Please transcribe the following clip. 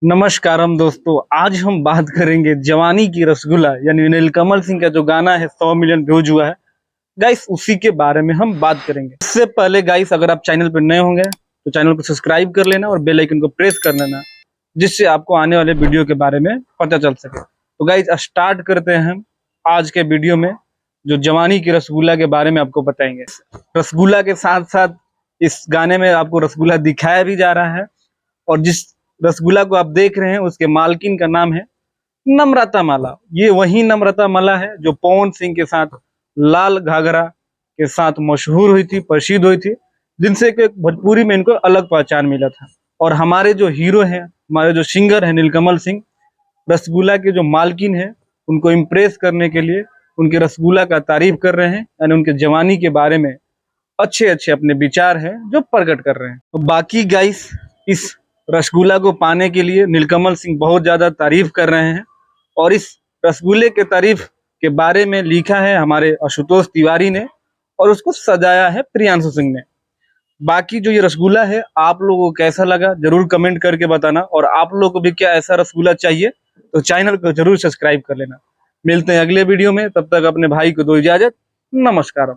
नमस्कारम दोस्तों, आज हम बात करेंगे जवानी की रसगुल्ला यानी नीलकमल सिंह का जो गाना है 100 मिलियन व्यूज हुआ है गाइस, उसी के बारे में हम बात करेंगे। इससे पहले गाइस, अगर आप चैनल पर नए होंगे तो चैनल को सब्सक्राइब कर लेना और बेल आइकन को प्रेस कर लेना, जिससे आपको आने वाले वीडियो के बारे में पता चल सके। तो गाइस स्टार्ट करते हैं हम आज के वीडियो में, जो जवानी की रसगुल्ला के बारे में आपको बताएंगे। रसगुल्ला के साथ साथ इस गाने में आपको रसगुल्ला दिखाया भी जा रहा है, और जिस रसगुल्ला को आप देख रहे हैं उसके मालकिन का नाम है नम्रता माला। ये वही नम्रता माला है जो पवन सिंह के साथ लाल घाघरा के साथ मशहूर हुई थी, प्रसिद्ध हुई थी, जिनसे कि भोजपुरी में इनको अलग पहचान मिला था। और हमारे जो हीरो हैं, हमारे जो सिंगर हैं नीलकमल सिंह, रसगुल्ला के जो मालकिन है, उनको इम्प्रेस करने के लिए उनके रसगुल्ला का तारीफ कर रहे हैं, यानी उनके जवानी के बारे में अच्छे अच्छे अपने विचार हैं जो प्रकट कर रहे हैं। तो बाकी गाइस, इस रसगुल्ला को पाने के लिए नीलकमल सिंह बहुत ज्यादा तारीफ कर रहे हैं, और इस रसगुल्ले के तारीफ के बारे में लिखा है हमारे आशुतोष तिवारी ने, और उसको सजाया है प्रियांशु सिंह ने। बाकी जो ये रसगुल्ला है, आप लोगों को कैसा लगा जरूर कमेंट करके बताना, और आप लोगों को भी क्या ऐसा रसगुल्ला चाहिए तो चैनल को जरूर सब्सक्राइब कर लेना। मिलते हैं अगले वीडियो में, तब तक अपने भाई को दो इजाजत। नमस्कार।